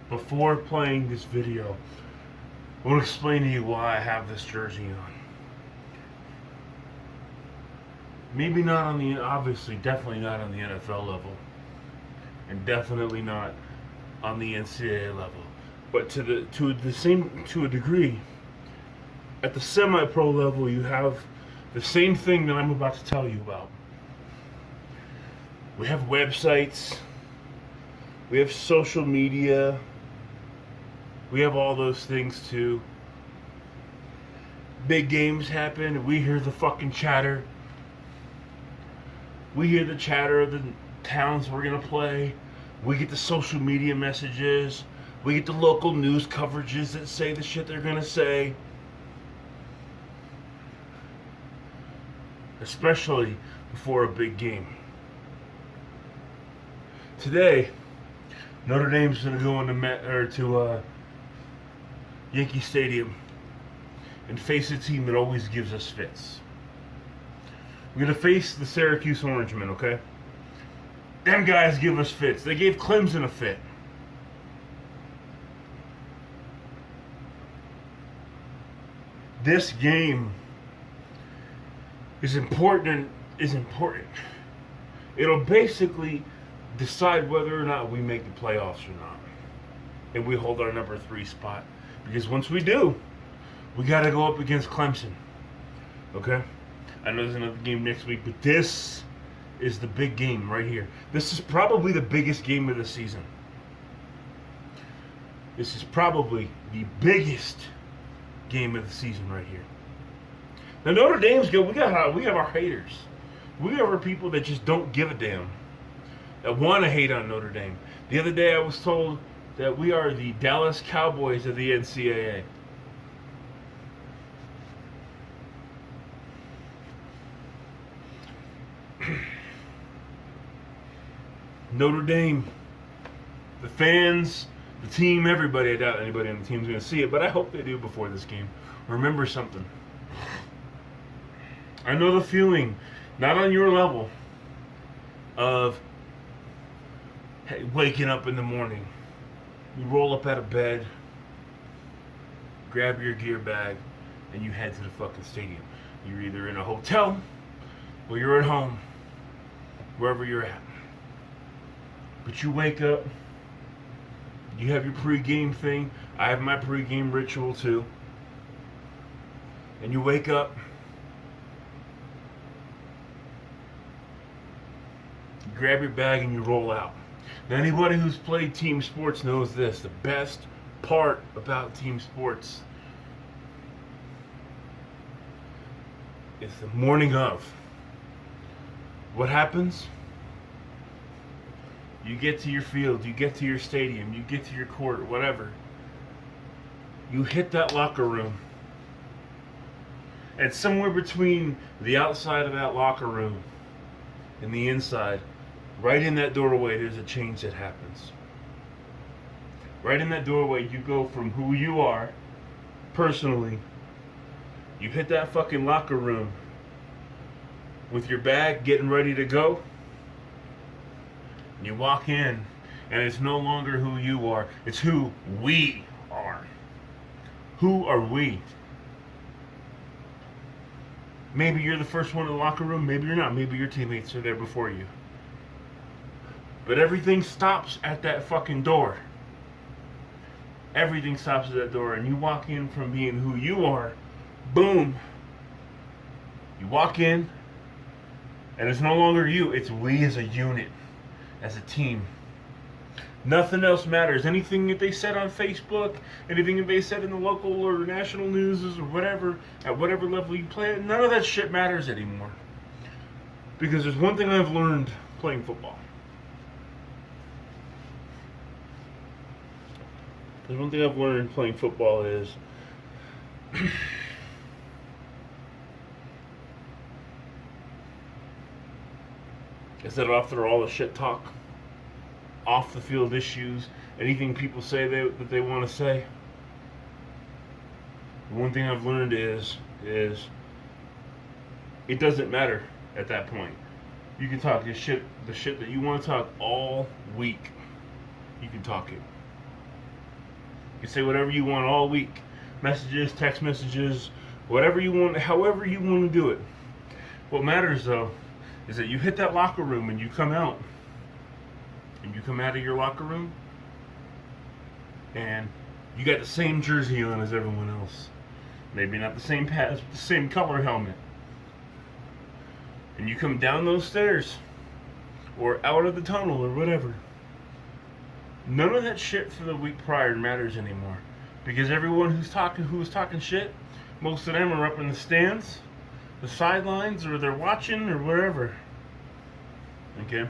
Before playing this video, I want to explain to you why I have this jersey on. Maybe not on the, obviously, definitely not on the NFL level, and definitely not on the NCAA level, but to a degree, at the semi-pro level, you have the same thing that I'm about to tell you about. We have websites, we have social media, we have all those things too. Big games happen, we hear the fucking chatter. We hear the chatter of the towns we're gonna play. We get the social media messages. We get the local news coverages that say the shit they're gonna say. Especially before a big game. Today, Notre Dame's gonna go into Yankee Stadium and face a team that always gives us fits. We're gonna face the Syracuse Orangemen, okay? Them guys give us fits. They gave Clemson a fit. This game is important. It'll basically decide whether or not we make the playoffs or not, and we hold our number 3 spot. Because once we do, we got to go up against Clemson. Okay? I know there's another game next week, but this is the big game right here. This is probably the biggest game of the season. This is probably the biggest game of the season right here. Now Notre Dame's good. We have our haters. We have our people that just don't give a damn, that want to hate on Notre Dame. The other day I was told that we are the Dallas Cowboys of the NCAA. Notre Dame, the fans, the team, everybody, I doubt anybody on the team is going to see it, but I hope they do before this game. Remember something. I know the feeling, not on your level, of waking up in the morning. You roll up out of bed, grab your gear bag, and you head to the fucking stadium. You're either in a hotel or you're at home, wherever you're at. But you wake up, you have your pregame thing. I have my pregame ritual too. And you wake up, you grab your bag and you roll out. Now anybody who's played team sports knows this. The best part about team sports is the morning of. What happens? You get to your field, you get to your stadium, you get to your court, whatever. You hit that locker room. And somewhere between the outside of that locker room and the inside, right in that doorway, there's a change that happens. Right in that doorway, you go from who you are, personally, you hit that fucking locker room with your bag getting ready to go. You walk in, and it's no longer who you are. It's who we are. Who are we? Maybe you're the first one in the locker room. Maybe you're not. Maybe your teammates are there before you. But everything stops at that fucking door. Everything stops at that door, and you walk in from being who you are. Boom. You walk in, and it's no longer you. It's we as a unit. As a team. Nothing else matters. Anything that they said on Facebook, anything that they said in the local or national news or whatever, at whatever level you play it, none of that shit matters anymore. Because there's one thing I've learned playing football. There's one thing I've learned playing football is that after all the shit talk, off the field issues, anything people say that they want to say, the one thing I've learned is it doesn't matter at that point. You can talk the shit that you want to talk all week. You can talk it. You can say whatever you want all week. Messages, text messages, whatever you want, however you want to do it. What matters, though, is that you hit that locker room and you come out. And you come out of your locker room and you got the same jersey on as everyone else. Maybe not the same pads, but the same color helmet. And you come down those stairs or out of the tunnel or whatever. None of that shit from the week prior matters anymore. Because everyone who was talking shit, most of them are up in the stands, the sidelines, or they're watching or wherever. Okay?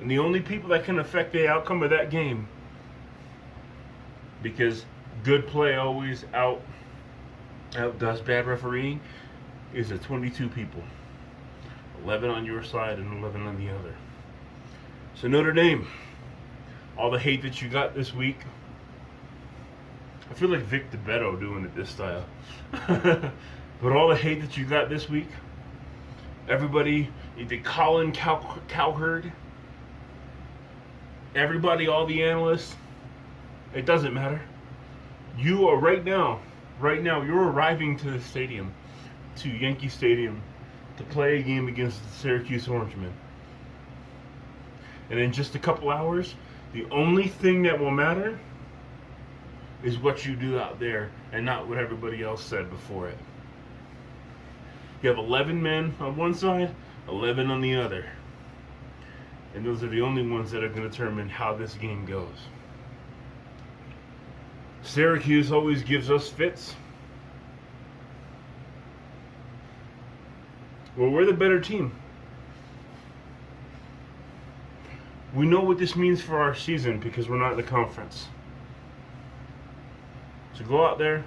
And the only people that can affect the outcome of that game, because good play always outdoes bad refereeing, is the 22 people. 11 on your side and 11 on the other. So Notre Dame, all the hate that you got this week, I feel like Vic DeBetto doing it this style. But all the hate that you got this week, everybody, the Colin Cowherd, everybody, all the analysts, it doesn't matter. You are right now, you're arriving to the stadium, to Yankee Stadium, to play a game against the Syracuse Orangemen. And in just a couple hours, the only thing that will matter is what you do out there and not what everybody else said before it. You have 11 men on one side, 11 on the other. And those are the only ones that are going to determine how this game goes. Syracuse always gives us fits. Well, we're the better team. We know what this means for our season because we're not in the conference. So go out there,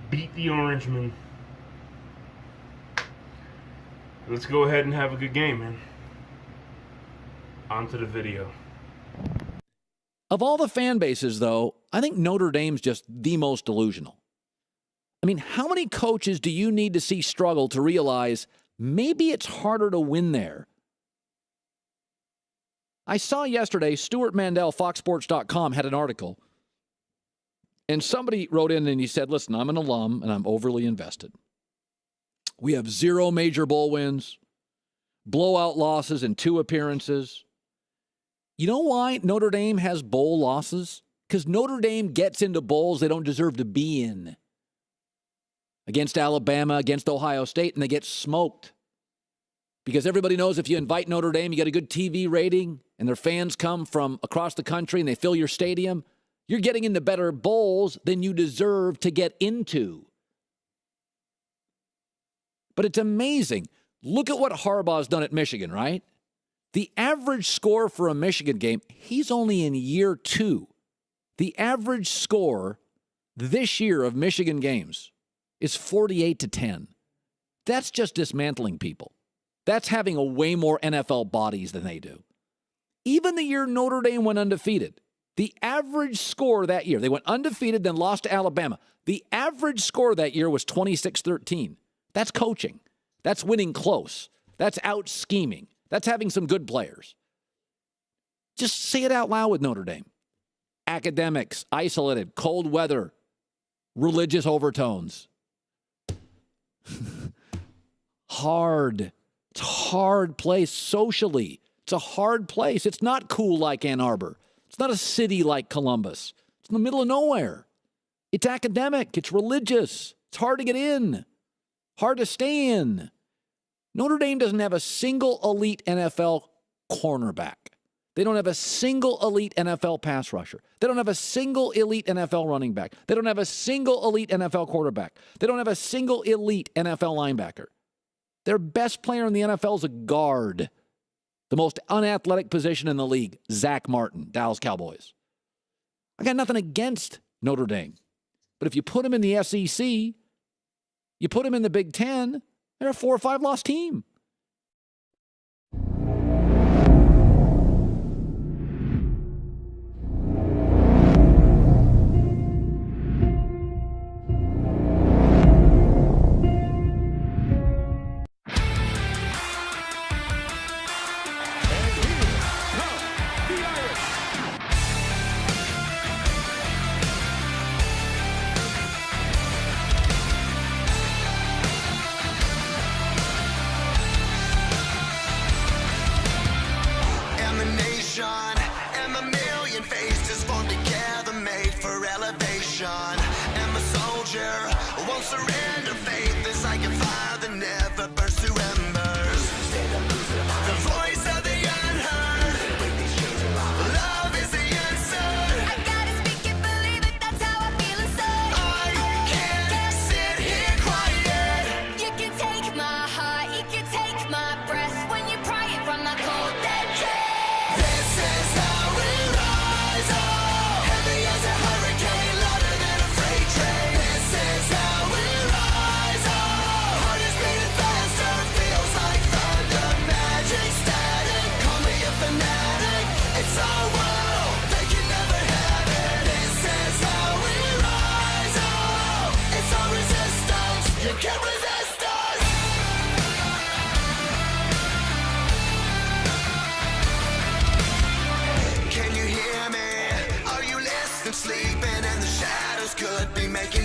beat the Orangemen. Let's go ahead and have a good game, man. On to the video. Of all the fan bases, though, I think Notre Dame's just the most delusional. I mean, how many coaches do you need to see struggle to realize maybe it's harder to win there? I saw yesterday, Stuart Mandel, FoxSports.com, had an article. And somebody wrote in and he said, listen, I'm an alum and I'm overly invested. We have 0 major bowl wins, blowout losses in 2 appearances. You know why Notre Dame has bowl losses? Because Notre Dame gets into bowls they don't deserve to be in. Against Alabama, against Ohio State, and they get smoked. Because everybody knows if you invite Notre Dame, you get a good TV rating, and their fans come from across the country and they fill your stadium, you're getting into better bowls than you deserve to get into. But it's amazing. Look at what Harbaugh's done at Michigan, right? The average score for a Michigan game, he's only in year 2. The average score this year of Michigan games is 48-10. That's just dismantling people. That's having a way more NFL bodies than they do. Even the year Notre Dame went undefeated, the average score that year, they went undefeated, then lost to Alabama. The average score that year was 26-13. That's coaching. That's winning close. That's out-scheming. That's having some good players. Just say it out loud with Notre Dame. Academics, isolated, cold weather, religious overtones. Hard. It's a hard place socially. It's a hard place. It's not cool like Ann Arbor. It's not a city like Columbus. It's in the middle of nowhere. It's academic. It's religious. It's hard to get in. Hard to stay in. Notre Dame doesn't have a single elite NFL cornerback. They don't have a single elite NFL pass rusher. They don't have a single elite NFL running back. They don't have a single elite NFL quarterback. They don't have a single elite NFL linebacker. Their best player in the NFL is a guard. The most unathletic position in the league, Zach Martin, Dallas Cowboys. I got nothing against Notre Dame. But if you put him in the SEC, you put him in the Big Ten, they're a 4 or 5 loss team. surrender. Faith is like a fire that never burns to embers. The voice of the unheard. Love is the answer. I gotta speak it, believe it, that's how I feel inside. I can't sit here quiet. You can take my heart, you can take my breath when you're prying from the cold dead chest. This is how we rise up. Heavy as a hurricane, louder than a freight train. This is how we rise up. Heart is beating faster, feels like thunder. Magic static, call me a fanatic. It's our world, they can never have it. This is how we rise up. It's our resistance, you can't resist us. Can you hear me? Are you listening? Sleeping and the shadows could be making